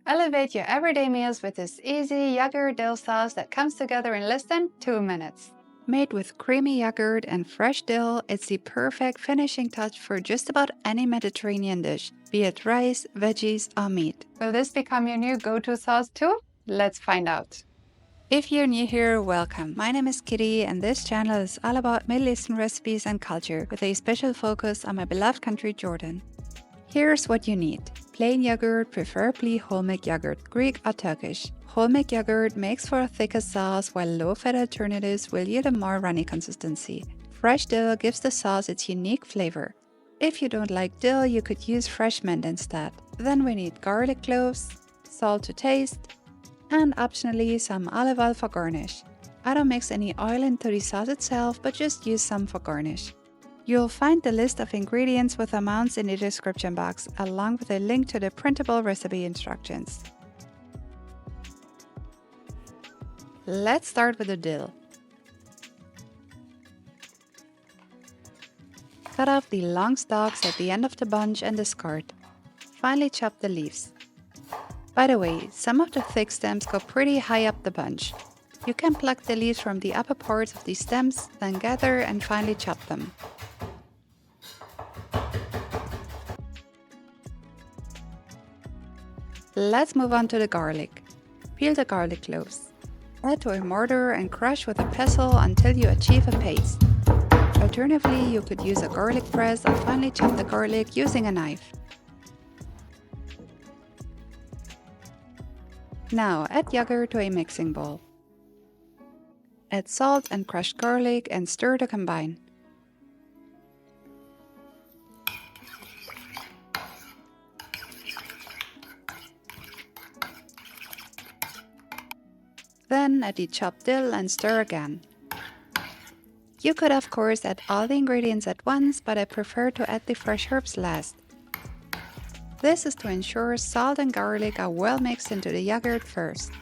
Elevate your everyday meals with this easy yogurt dill sauce that comes together in less than 2 minutes. Made with creamy yogurt and fresh dill, it's the perfect finishing touch for just about any Mediterranean dish, be it rice, veggies, or meat. Will this become your new go-to sauce too? Let's find out. If you're new here, welcome. My name is Kitty, and this channel is all about Middle Eastern recipes and culture, with a special focus on my beloved country, Jordan. Here's what you need. Plain yogurt, preferably whole milk yogurt, Greek or Turkish. Whole milk yogurt makes for a thicker sauce, while low-fat alternatives will yield a more runny consistency. Fresh dill gives the sauce its unique flavor. If you don't like dill, you could use fresh mint instead. Then we need garlic cloves, salt to taste, and optionally some olive oil for garnish. I don't mix any oil into the sauce itself, but just use some for garnish. You'll find the list of ingredients with amounts in the description box, along with a link to the printable recipe instructions. Let's start with the dill. Cut off the long stalks at the end of the bunch and discard. Finely chop the leaves. By the way, some of the thick stems go pretty high up the bunch. You can pluck the leaves from the upper parts of the stems, then gather and finely chop them. Let's move on to the garlic. Peel the garlic cloves. Add to a mortar and crush with a pestle until you achieve a paste. Alternatively, you could use a garlic press or finely chop the garlic using a knife. Now add yogurt to a mixing bowl. Add salt and crushed garlic and stir to combine. Then add the chopped dill and stir again. You could of course add all the ingredients at once, but I prefer to add the fresh herbs last. This is to ensure salt and garlic are well mixed into the yogurt first.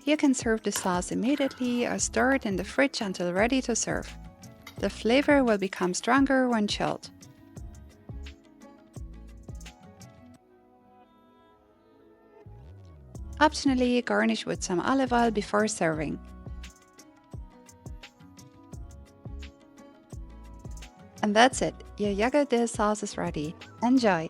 You can serve the sauce immediately or store it in the fridge until ready to serve. The flavor will become stronger when chilled. Optionally, garnish with some olive oil before serving. And that's it, your yogurt dill sauce is ready. Enjoy!